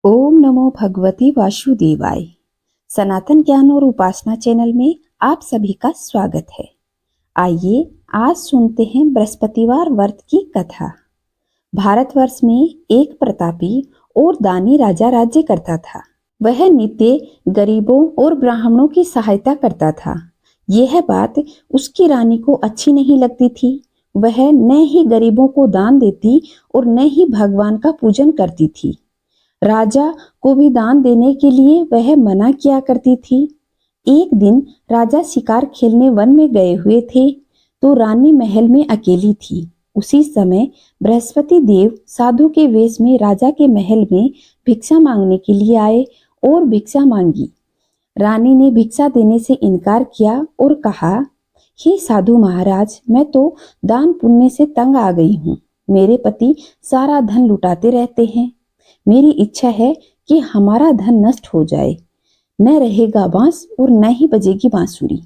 ओम नमो भगवती वासुदेवाय। सनातन ज्ञान और उपासना चैनल में आप सभी का स्वागत है। आइए आज सुनते हैं बृहस्पतिवार व्रत की कथा। भारतवर्ष में एक प्रतापी और दानी राजा राज्य करता था। वह नित्य गरीबों और ब्राह्मणों की सहायता करता था। यह बात उसकी रानी को अच्छी नहीं लगती थी। वह न ही गरीबों को दान देती और न ही भगवान का पूजन करती थी। राजा को भी दान देने के लिए वह मना किया करती थी। एक दिन राजा शिकार खेलने वन में गए हुए थे तो रानी महल में अकेली थी। उसी समय बृहस्पति देव साधु के वेश में राजा के महल में भिक्षा मांगने के लिए आए और भिक्षा मांगी। रानी ने भिक्षा देने से इनकार किया और कहा, हे साधु महाराज, मैं तो दान पुण्य से तंग आ गई हूँ। मेरे पति सारा धन लुटाते रहते हैं। मेरी इच्छा है कि हमारा धन नष्ट हो जाए। न रहेगा बांस और न ही बजेगी बांसुरी।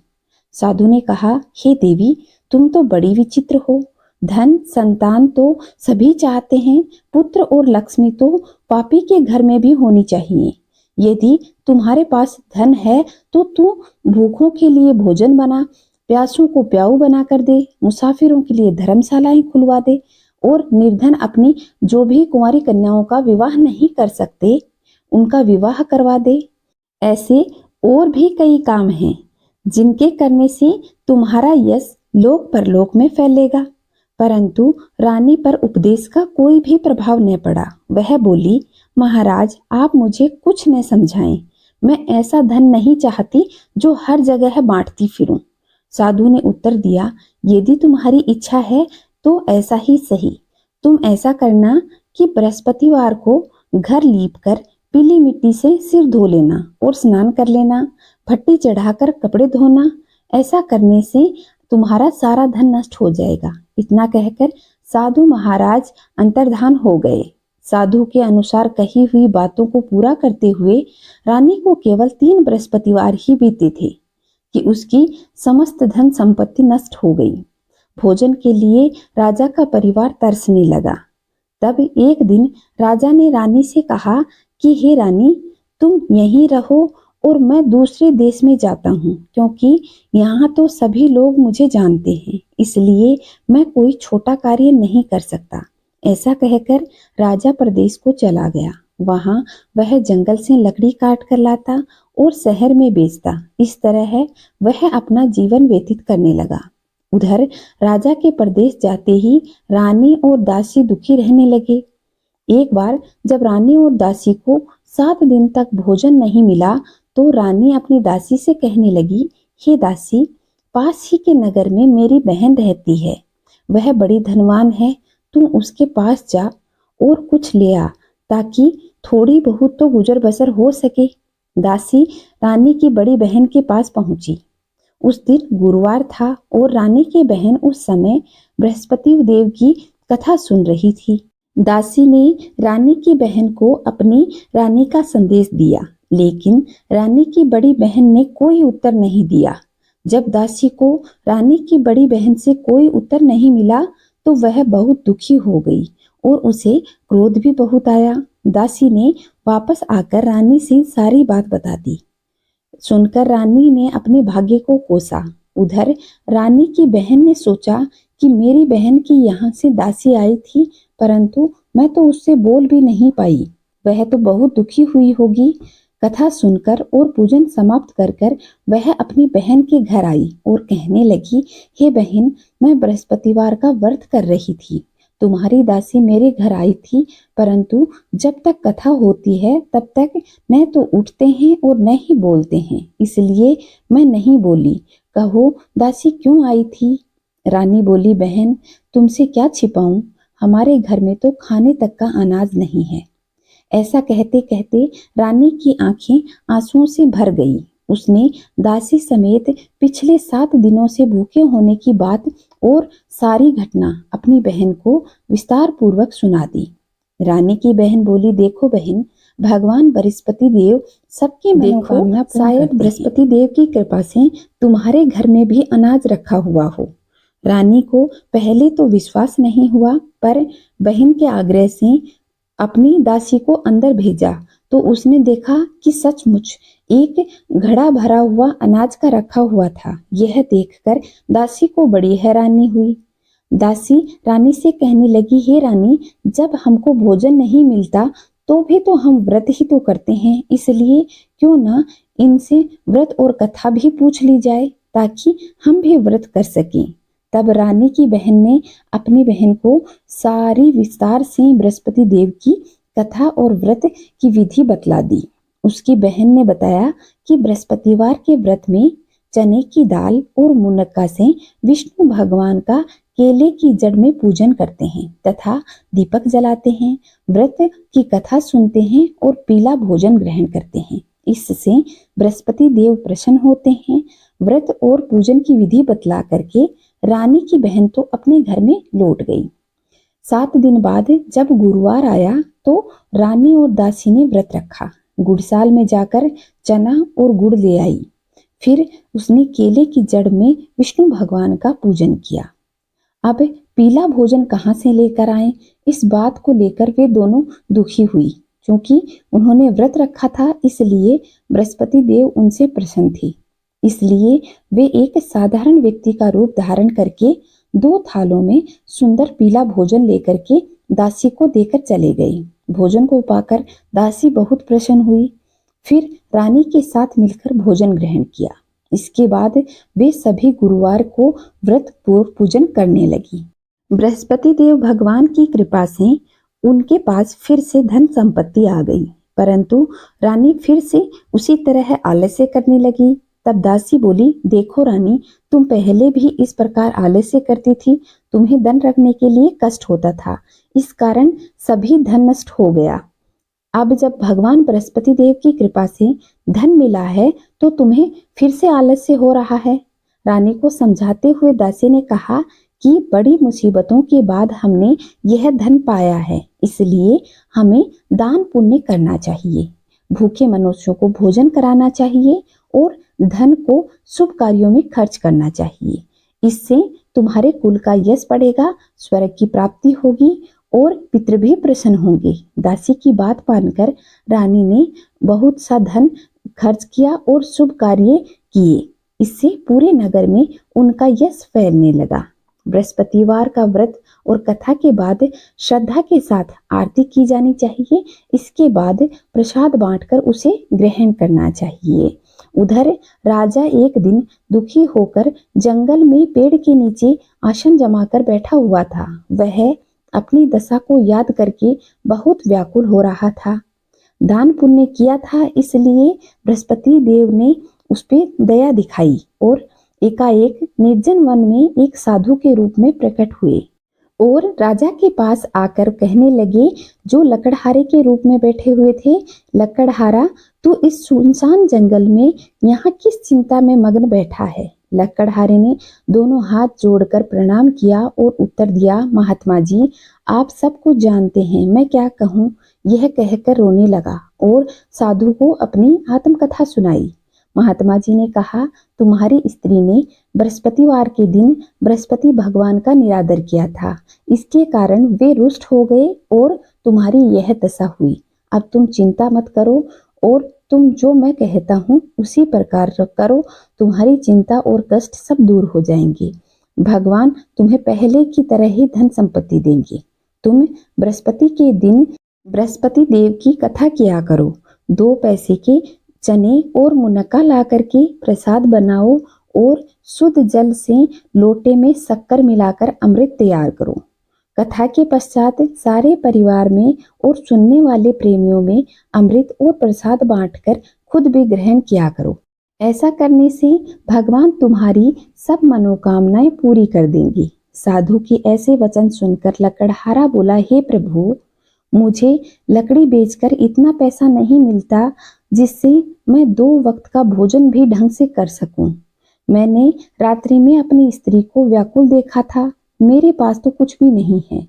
साधु ने कहा, हे देवी, तुम तो बड़ी विचित्र हो। धन संतान तो सभी चाहते हैं, पुत्र और लक्ष्मी तो पापी के घर में भी होनी चाहिए। यदि तुम्हारे पास धन है तो तू भूखों के लिए भोजन बना, प्यासों को प्याऊ बना कर दे, मुसाफिरों के लिए धर्मशालाएं खुलवा दे और निर्धन अपनी जो भी कुंवारी कन्याओं का विवाह नहीं कर सकते उनका विवाह करवा दे। ऐसे और भी कई काम हैं जिनके करने से तुम्हारा यश लोक परलोक में फैलेगा। परंतु रानी पर उपदेश का कोई भी प्रभाव न पड़ा। वह बोली, महाराज, आप मुझे कुछ न समझाएं। मैं ऐसा धन नहीं चाहती जो हर जगह बांटती फिरूं। साधु ने उत्तर दिया, यदि तुम्हारी इच्छा है तो ऐसा ही सही। तुम ऐसा करना कि बृहस्पतिवार को घर लीपकर पीली मिट्टी से सिर धो लेना और स्नान कर लेना, भट्टी चढ़ाकर कपड़े धोना। ऐसा करने से तुम्हारा सारा धन नष्ट हो जाएगा। इतना कहकर साधु महाराज अंतर्धान हो गए। साधु के अनुसार कही हुई बातों को पूरा करते हुए रानी को केवल 3 बृहस्पतिवार ही बीते थे कि उसकी समस्त धन संपत्ति नष्ट हो गई। भोजन के लिए राजा का परिवार तरसने लगा। तब एक दिन राजा ने रानी से कहा कि हे रानी, तुम यहीं रहो और मैं दूसरे देश में जाता हूँ, क्योंकि यहाँ तो सभी लोग मुझे जानते हैं, इसलिए मैं कोई छोटा कार्य नहीं कर सकता। ऐसा कहकर राजा प्रदेश को चला गया। वहां वह जंगल से लकड़ी काट कर लाता और शहर में बेचता। इस तरह वह अपना जीवन व्यतीत करने लगा। उधर राजा के प्रदेश जाते ही रानी और दासी दुखी रहने लगे। एक बार जब रानी और दासी को 7 दिन तक भोजन नहीं मिला तो रानी अपनी दासी से कहने लगी, हे दासी, पास ही के नगर में मेरी बहन रहती है। वह बड़ी धनवान है। तू उसके पास जा और कुछ ले आ ताकि थोड़ी बहुत तो गुजर बसर हो सके। दासी रानी की बड़ी बहन के पास पहुंची। उस दिन गुरुवार था और रानी की बहन उस समय बृहस्पति देव की कथा सुन रही थी। दासी ने रानी की बहन को अपनी रानी का संदेश दिया, लेकिन रानी की बड़ी बहन ने कोई उत्तर नहीं दिया। जब दासी को रानी की बड़ी बहन से कोई उत्तर नहीं मिला तो वह बहुत दुखी हो गई और उसे क्रोध भी बहुत आया। दासी ने वापस आकर रानी से सारी बात बता दी। सुनकर रानी ने अपने भाग्य को कोसा। उधर रानी की बहन ने सोचा कि मेरी बहन की यहाँ से दासी आई थी, परंतु मैं तो उससे बोल भी नहीं पाई। वह तो बहुत दुखी हुई होगी। कथा सुनकर और पूजन समाप्त कर कर वह अपनी बहन के घर आई और कहने लगी, हे बहन, मैं बृहस्पतिवार का व्रत कर रही थी। तुम्हारी दासी मेरे घर आई थी, परंतु जब तक कथा होती है तब तक न तो उठते हैं और न ही बोलते हैं, इसलिए मैं नहीं बोली। कहो दासी क्यों आई थी? रानी बोली, बहन, तुमसे क्या छिपाऊं, हमारे घर में तो खाने तक का अनाज नहीं है। ऐसा कहते कहते रानी की आंखें आंसुओं से भर गई। उसने दासी समेत पिछले 7 दिनों से भूखे होने की बात और सारी घटना अपनी बहन को विस्तार पूर्वक सुना दी। रानी की बहन बोली, देखो बहन, भगवान बृहस्पति देव सबकी मनोकामना शायद बृहस्पति देव की कृपा से तुम्हारे घर में भी अनाज रखा हुआ हो। रानी को पहले तो विश्वास नहीं हुआ, पर बहन के आग्रह से अपनी दासी को अंदर भेजा तो उसने देखा कि सचमुच एक घड़ा भरा हुआ अनाज का रखा हुआ था। यह देखकर दासी को बड़ी हैरानी हुई। दासी रानी से कहने लगी, हे रानी, जब हमको भोजन नहीं मिलता तो भी तो हम व्रत ही तो करते हैं, इसलिए क्यों ना इनसे व्रत और कथा भी पूछ ली जाए ताकि हम भी व्रत कर सकें। तब रानी की बहन ने अपनी बहन को सारी विस्तार से बृहस्पति देव की कथा और व्रत की विधि बतला दी। उसकी बहन ने बताया कि बृहस्पतिवार के व्रत में चने की दाल और मुनक्का से विष्णु भगवान का केले की जड़ में पूजन करते हैं तथा दीपक जलाते हैं, व्रत की कथा सुनते हैं और पीला भोजन ग्रहण करते हैं। इससे बृहस्पति देव प्रसन्न होते हैं। व्रत और पूजन की विधि बतला करके रानी की बहन तो अपने घर में लौट गई। 7 दिन बाद जब गुरुवार आया तो रानी और दासी ने व्रत रखा। गुड़साल में जाकर चना और गुड़ ले आई। फिर उसने केले की जड़ में विष्णु भगवान का पूजन किया। अब पीला भोजन कहाँ से लेकर आए, इस बात को लेकर वे दोनों दुखी हुई। क्योंकि उन्होंने व्रत रखा था इसलिए बृहस्पति देव उनसे प्रसन्न थे। इसलिए वे एक साधारण व्यक्ति का रूप धारण करके 2 थालों में सुंदर पीला भोजन लेकर के दासी को देकर चले गए। भोजन को पाकर दासी बहुत प्रसन्न हुई। फिर रानी के साथ मिलकर भोजन ग्रहण किया। इसके बाद वे सभी गुरुवार को व्रत पूर्व पूजन करने लगी। बृहस्पति देव भगवान की कृपा से उनके पास फिर से धन संपत्ति आ गई, परंतु रानी फिर से उसी तरह आलस्य करने लगी। तब दासी बोली, देखो रानी, तुम पहले भी इस प्रकार आलस्य करती थी, तुम्हें धन रखने के लिए कष्ट होता था, इस कारण सभी धन नष्ट हो गया। अब जब भगवान बृहस्पति देव की कृपा से धन मिला है तो तुम्हें फिर से आलस्य हो रहा है। रानी को समझाते हुए दासी ने कहा कि बड़ी मुसीबतों के बाद हमने यह धन पाया है, इसलिए हमें दान पुण्य करना चाहिए, भूखे मनुष्यों को भोजन कराना चाहिए और धन को शुभ कार्यों में खर्च करना चाहिए। इससे तुम्हारे कुल का यश बढ़ेगा, स्वर्ग की प्राप्ति होगी और पितृ भी प्रसन्न होंगे। दासी की बात मानकर रानी ने बहुत सा धन खर्च किया और शुभ कार्य किए। इससे पूरे नगर में उनका यश फैलने लगा। बृहस्पतिवार का व्रत और कथा के बाद श्रद्धा के साथ आरती की जानी चाहिए। इसके बाद प्रसाद बांटकर उसे ग्रहण करना चाहिए। उधर राजा एक दिन दुखी होकर जंगल में पेड़ के नीचे आसन जमाकर बैठा हुआ था। वह अपनी दशा को याद करके बहुत व्याकुल हो रहा था। दान पुण्य किया था, इसलिए बृहस्पति देव ने उस पर दया दिखाई और एकाएक निर्जन वन में एक साधु के रूप में प्रकट हुए और राजा के पास आकर कहने लगे, जो लकड़हारे के रूप में बैठे हुए थे, लकड़हारा, तू इस सुनसान जंगल में यहाँ किस चिंता में मग्न बैठा है। लकड़हारे ने दोनों हाथ जोड़कर प्रणाम किया और उत्तर दिया, महात्मा जी, आप सब कुछ जानते हैं, मैं क्या कहूँ। यह कहकर रोने लगा और साधु को अपनी आत्मकथा सुनाई। महात्मा जी ने कहा, तुम्हारी स्त्री ने बृहस्पतिवार के दिन बृहस्पति भगवान का निरादर किया था, इसके कारण वे रुष्ट हो गए और तुम्हारी यह दशा हुई। अब तुम चिंता मत करो और तुम जो मैं कहता हूँ उसी प्रकार करो, तुम्हारी चिंता और कष्ट सब दूर हो जाएंगे। भगवान तुम्हें पहले की तरह ही धन संपत्ति देंगे। तुम बृहस्पति के दिन बृहस्पति देव की कथा किया करो। 2 पैसे के चने और मुनक्का ला करके प्रसाद बनाओ और शुद्ध जल से लोटे में शक्कर मिलाकर अमृत तैयार करो। कथा के पश्चात सारे परिवार में और सुनने वाले प्रेमियों में अमृत और प्रसाद बांटकर खुद भी ग्रहण किया करो। ऐसा करने से भगवान तुम्हारी सब मनोकामनाएं पूरी कर देंगे। साधु के ऐसे वचन सुनकर लकड़हारा बोला, हे प्रभु, मुझे लकड़ी बेचकर इतना पैसा नहीं मिलता जिससे मैं 2 वक्त का भोजन भी ढंग से कर सकूं। मैंने रात्रि में अपनी स्त्री को व्याकुल देखा था। मेरे पास तो कुछ भी नहीं है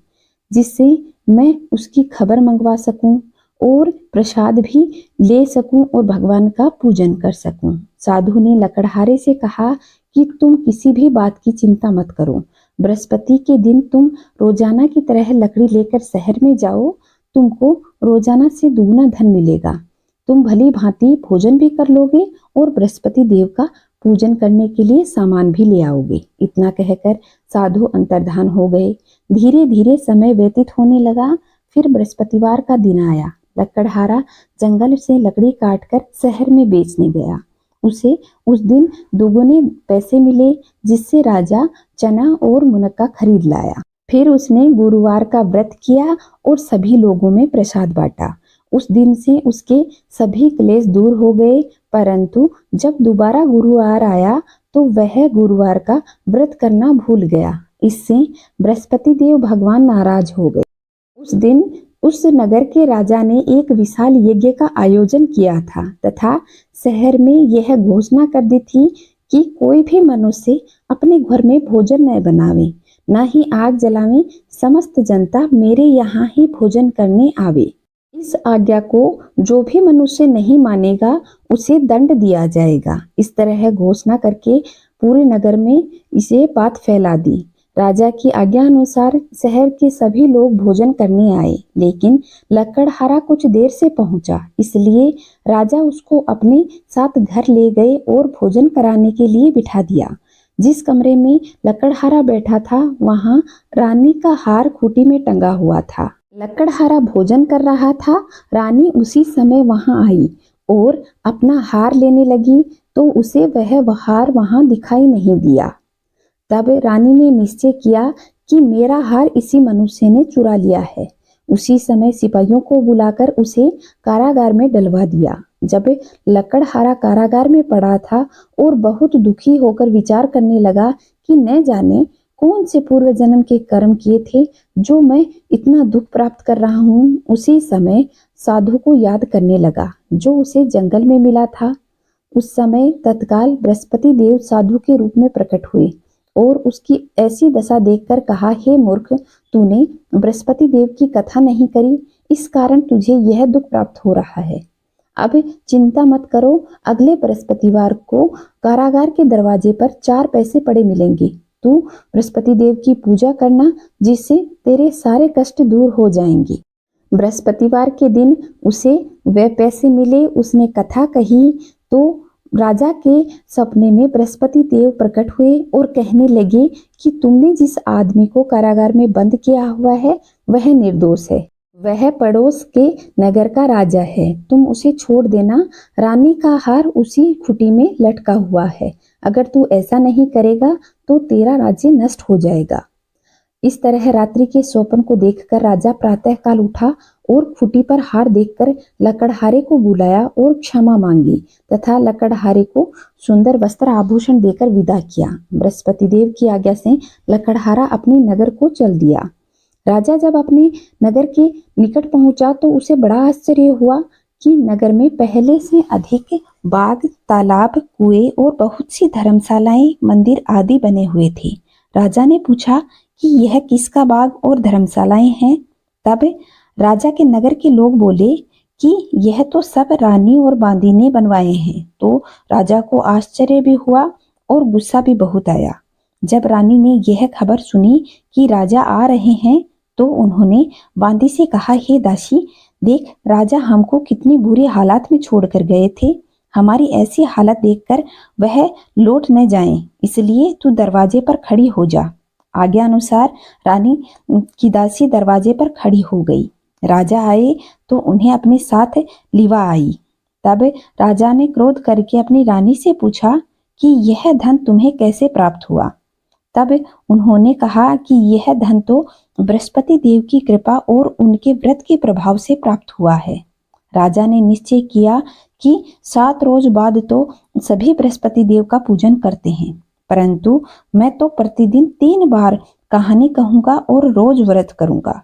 जिससे मैं उसकी खबर मंगवा सकूं और प्रसाद भी ले सकूं और भगवान का पूजन कर सकूं। साधु ने लकड़हारे से कहा कि तुम किसी भी बात की चिंता मत करो। बृहस्पति के दिन तुम रोजाना की तरह लकड़ी लेकर शहर में जाओ, तुमको रोजाना से दुगना धन मिलेगा। तुम भली भांति भोजन भी कर लोगे और बृहस्पति देव का पूजन करने के लिए सामान भी ले आओगे। इतना कहकर साधु अंतर्धान हो गए। धीरे धीरे समय व्यतीत होने लगा। फिर बृहस्पतिवार का दिन आया। लकड़हारा जंगल से लकड़ी काटकर शहर में बेचने गया। उसे उस दिन दुगुने पैसे मिले, जिससे राजा चना और मुनक्का खरीद लाया। फिर उसने गुरुवार का व्रत किया और सभी लोगों में प्रसाद बांटा। उस दिन से उसके सभी क्लेश दूर हो गए। परंतु जब दोबारा गुरुवार आया तो वह गुरुवार का व्रत करना भूल गया। इससे बृहस्पति देव भगवान नाराज हो गए। उस दिन उस नगर के राजा ने एक विशाल यज्ञ का आयोजन किया था तथा शहर में यह घोषणा कर दी थी कि कोई भी मनुष्य अपने घर में भोजन न बनावे, न ही आग जलावे। समस्त जनता मेरे यहाँ ही भोजन करने आवे। इस आज्ञा को जो भी मनुष्य नहीं मानेगा उसे दंड दिया जाएगा। इस तरह घोषणा करके पूरे नगर में इसे बात फैला दी। राजा की आज्ञा अनुसार शहर के सभी लोग भोजन करने आए, लेकिन लकड़हारा कुछ देर से पहुंचा, इसलिए राजा उसको अपने साथ घर ले गए और भोजन कराने के लिए बिठा दिया। जिस कमरे में लकड़हारा बैठा था वहां रानी का हार खूंटी में टंगा हुआ था। लकड़हारा भोजन कर रहा था। रानी उसी समय वहां आई और अपना हार लेने लगी तो उसे वह हार वहां दिखाई नहीं दिया। तब रानी ने निश्चय किया कि मेरा हार इसी मनुष्य ने चुरा लिया है। उसी समय सिपाहियों को बुलाकर उसे कारागार में डलवा दिया। जब लकड़हारा कारागार में पड़ा था और बहुत दुखी होकर विचार करने लगा कि न जाने कौन से पूर्व जन्म के कर्म किए थे जो मैं इतना दुख प्राप्त कर रहा हूँ, उसी समय साधु को याद करने लगा जो उसे जंगल में मिला था। उस समय तत्काल बृहस्पति देव साधु के रूप में प्रकट हुए और उसकी ऐसी दशा देखकर कहा, हे मूर्ख, तूने बृहस्पति देव की कथा नहीं करी, इस कारण तुझे यह दुख प्राप्त हो रहा है। अब चिंता मत करो, अगले बृहस्पतिवार को कारागार के दरवाजे पर 4 पैसे पड़े मिलेंगे। तू बृहस्पति देव की पूजा करना, जिससे तेरे सारे कष्ट दूर हो जाएंगे। बृहस्पतिवार के दिन उसे वे पैसे मिले। उसने कथा कही तो राजा के सपने में बृहस्पति देव प्रकट हुए और कहने लगे कि तुमने जिस आदमी को कारागार में बंद किया हुआ है वह निर्दोष है। वह पड़ोस के नगर का राजा है। तुम उसे छोड़ देना। रानी का हार उसी खूंटी में लटका हुआ है। अगर तू ऐसा नहीं करेगा तो तेरा राज्य नष्ट हो जाएगा। इस तरह रात्रि के स्वप्न को देखकर राजा प्रातःकाल उठा और खूंटी पर हार देखकर लकड़हारे को बुलाया और क्षमा मांगी तथा लकड़हारे को सुंदर वस्त्र आभूषण देकर विदा किया। बृहस्पति देव की आज्ञा से लकड़हारा अपने नगर को चल दिया। राजा जब अपने नगर के निकट पहुंचा तो उसे बड़ा आश्चर्य हुआ कि नगर में पहले से अधिक बाग, तालाब, कुएं और बहुत सी धर्मशालाएं, मंदिर आदि बने हुए थे। राजा ने पूछा कि यह किसका बाग और धर्मशालाएं हैं। तब राजा के नगर के लोग बोले कि यह तो सब रानी और बांदी ने बनवाए हैं। तो राजा को आश्चर्य भी हुआ और गुस्सा भी बहुत आया। जब रानी ने यह खबर सुनी कि राजा आ रहे हैं तो उन्होंने बांदी से कहा, हे दासी, देख राजा हमको कितनी बुरी हालत में छोड़कर गए थे। हमारी ऐसी हालत देखकर वह लौट न जाएं, इसलिए तू दरवाजे पर खड़ी हो जा। आज्ञा अनुसार रानी की दासी दरवाजे पर खड़ी हो गई। राजा आए तो उन्हें अपने साथ लिवा आई। तब राजा ने क्रोध करके अपनी रानी से पूछा कि यह धन तुम्हें कैसे प्राप्त हुआ। तब उन्होंने कहा कि यह धन तो बृहस्पति देव की कृपा और उनके व्रत के प्रभाव से प्राप्त हुआ है। राजा ने निश्चय किया कि 7 रोज बाद तो सभी बृहस्पति देव का पूजन करते हैं, परंतु मैं तो प्रतिदिन 3 बार कहानी कहूंगा और रोज व्रत करूंगा।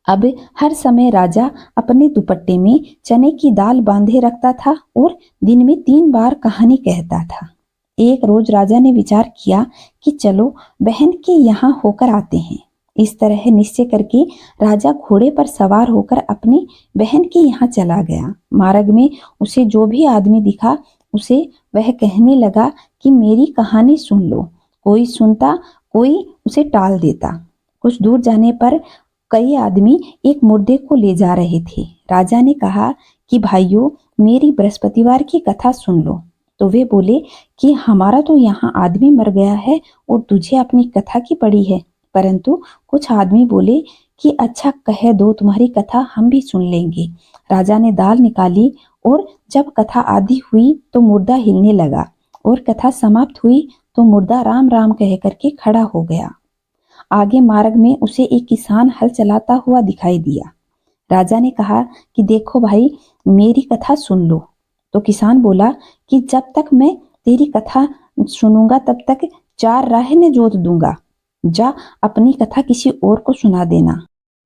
अब हर समय राजा अपने दुपट्टे में चने की दाल बांधे रखता था और दिन में 3 बार कहानी कहता था। एक रोज राजा ने विचार किया कि चलो बहन के यहाँ होकर आते हैं। इस तरह निश्चय करके राजा घोड़े पर सवार होकर अपनी बहन के यहाँ चला गया। मार्ग में उसे जो भी आदमी दिखा उसे वह कहने लगा कि मेरी कहानी सुन लो। कोई सुनता, कोई उसे टाल देता। कुछ दूर जाने पर कई आदमी एक मुर्दे को ले जा रहे थे। राजा ने कहा कि भाइयों, मेरी बृहस्पतिवार की कथा सुन लो। तो वे बोले कि हमारा तो यहाँ आदमी मर गया है और तुझे अपनी कथा की पड़ी है। परंतु कुछ आदमी बोले कि अच्छा कह दो, तुम्हारी कथा हम भी सुन लेंगे। राजा ने दाल निकाली और जब कथा आधी हुई तो मुर्दा हिलने लगा और कथा समाप्त हुई तो मुर्दा राम राम कह करके खड़ा हो गया। आगे मार्ग में उसे एक किसान हल चलाता हुआ दिखाई दिया। राजा ने कहा कि देखो भाई, मेरी कथा सुन लो। तो किसान बोला कि जब तक मैं तेरी कथा सुनूंगा तब तक 4 राहें जोत दूंगा। जा अपनी कथा किसी और को सुना देना।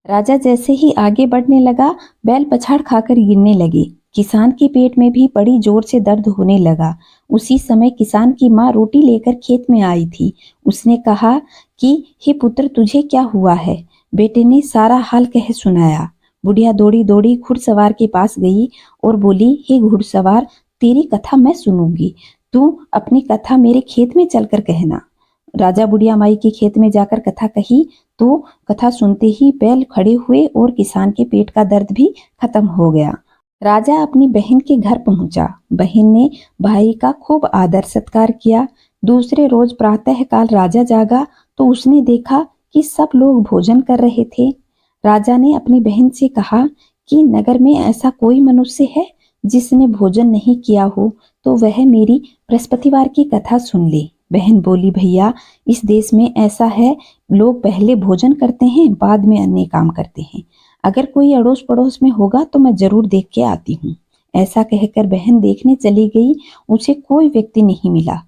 राजा जैसे ही आगे बढ़ने लगा, बैल पछाड़ खाकर गिरने लगे। किसान के पेट में भी बड़ी जोर से दर्द होने लगा। उसी समय किसान की माँ रोटी लेकर खेत में आई थी। उसने कहा कि हे पुत्र, तुझे क्या हुआ है? बेटे ने सारा हाल कह सुनाया। बुढ़िया दौड़ी दौड़ी घुड़सवार के पास गई और बोली, हे घुड़सवार, तेरी कथा मैं सुनूंगी, तू अपनी कथा मेरे खेत में चलकर कहना। राजा बुढ़िया माई के खेत में जाकर कथा कही तो कथा सुनते ही बैल खड़े हुए और किसान के पेट का दर्द भी खत्म हो गया। राजा अपनी बहन के घर पहुंचा। बहन ने भाई का खूब आदर सत्कार किया। दूसरे रोज प्रातःकाल राजा जागा तो उसने देखा कि सब लोग भोजन कर रहे थे। राजा ने अपनी बहन से कहा कि नगर में ऐसा कोई मनुष्य है जिसने भोजन नहीं किया हो तो वह मेरी बृहस्पतिवार की कथा सुन ले। बहन बोली, भैया, इस देश में ऐसा है, लोग पहले भोजन करते हैं, बाद में अन्य काम करते हैं। अगर कोई अड़ोस पड़ोस में होगा तो मैं जरूर देख के आती हूँ। ऐसा कहकर बहन देखने चली गई। उसे कोई व्यक्ति नहीं मिला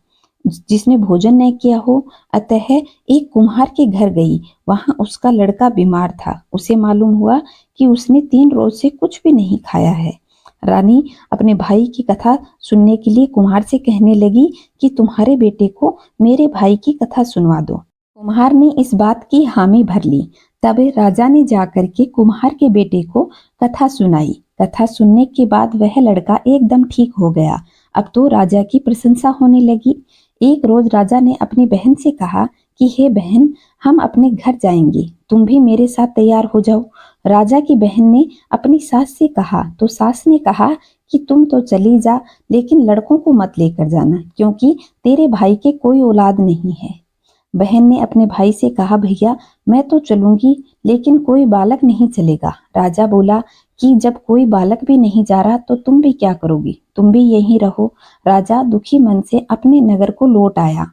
जिसने भोजन नहीं किया हो। अतः एक कुम्हार के घर गई। वहां उसका लड़का बीमार था। उसे मालूम हुआ कि उसने 3 रोज से कुछ भी नहीं खाया है। रानी अपने भाई की कथा सुनने के लिए कुम्हार से कहने लगी कि तुम्हारे बेटे को मेरे भाई की कथा सुनवा दो। कुम्हार ने इस बात की हामी भर ली। तब राजा ने जाकर के कुम्हार के बेटे को कथा सुनाई। कथा सुनने के बाद वह लड़का एकदम ठीक हो गया। अब तो राजा की प्रशंसा होने लगी। एक रोज राजा ने अपनी बहन से कहा कि हे बहन, हम अपने घर जाएंगे, तुम भी मेरे साथ तैयार हो जाओ। राजा की बहन ने अपनी सास से कहा तो सास ने कहा कि तुम तो चली जा, लेकिन लड़कों को मत लेकर जाना, क्योंकि तेरे भाई के कोई औलाद नहीं है। बहन ने अपने भाई से कहा, भैया, मैं तो चलूंगी, लेकिन कोई बालक नहीं चलेगा। राजा बोला कि जब कोई बालक भी नहीं जा रहा तो तुम भी क्या करोगी, तुम भी यहीं रहो। राजा दुखी मन से अपने नगर को लौट आया।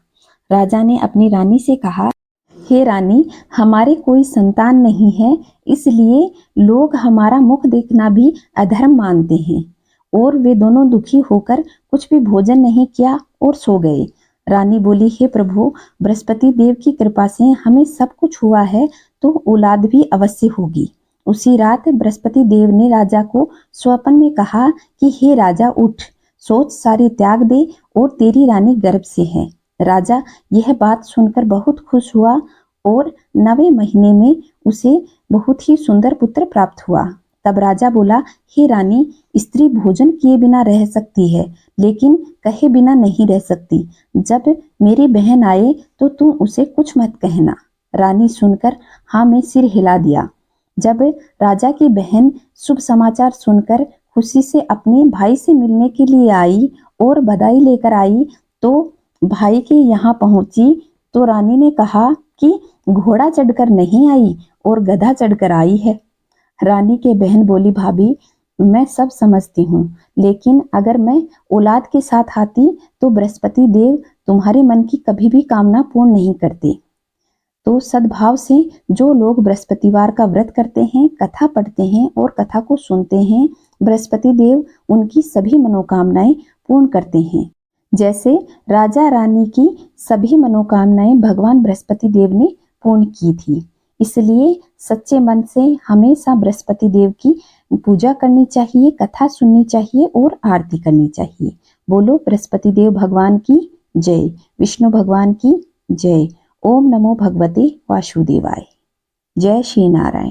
राजा ने अपनी रानी से कहा, हे रानी, हमारे कोई संतान नहीं है, इसलिए लोग हमारा मुख देखना भी अधर्म मानते हैं। और वे दोनों दुखी होकर कुछ भी भोजन नहीं किया और सो गए। रानी बोली, हे प्रभु, बृहस्पति देव की कृपा से हमें सब कुछ हुआ है, तो औलाद भी अवश्य होगी। उसी रात बृहस्पति देव ने राजा को स्वप्न में कहा कि हे राजा, उठ, सोच सारी त्याग दे और तेरी रानी गर्भ से है। राजा यह बात सुनकर बहुत खुश हुआ और 9वें महीने में उसे बहुत ही सुंदर पुत्र प्राप्त हुआ। तब राजा बोला, हे रानी, स्त्री भोजन किए बिना रह सकती है, लेकिन कहे बिना नहीं रह सकती। जब मेरी बहन आए तो तुम उसे कुछ मत कहना। रानी सुनकर हाँ में सिर हिला दिया। जब राजा की बहन शुभ समाचार सुनकर खुशी से अपने भाई से मिलने के लिए आई और बधाई लेकर आई तो भाई के यहाँ पहुंची तो रानी ने कहा कि घोड़ा चढ़कर नहीं आई और गधा चढ़कर आई है। रानी के बहन बोली, भाभी, मैं सब समझती हूँ, लेकिन अगर मैं औलाद के साथ आती तो बृहस्पति देव तुम्हारे मन की कभी भी कामना पूर्ण नहीं करते। तो सद्भाव से जो लोग बृहस्पतिवार का व्रत करते हैं, कथा पढ़ते हैं और कथा को सुनते हैं, बृहस्पति देव उनकी सभी मनोकामनाएं पूर्ण करते हैं। जैसे राजा रानी की सभी मनोकामनाएं भगवान बृहस्पति देव ने पूर्ण की थी। इसलिए सच्चे मन से हमेशा बृहस्पति देव की पूजा करनी चाहिए, कथा सुननी चाहिए और आरती करनी चाहिए। बोलो बृहस्पति देव भगवान की जय, विष्णु भगवान की जय। ओम नमो भगवते वासुदेवाय। जय श्री नारायण।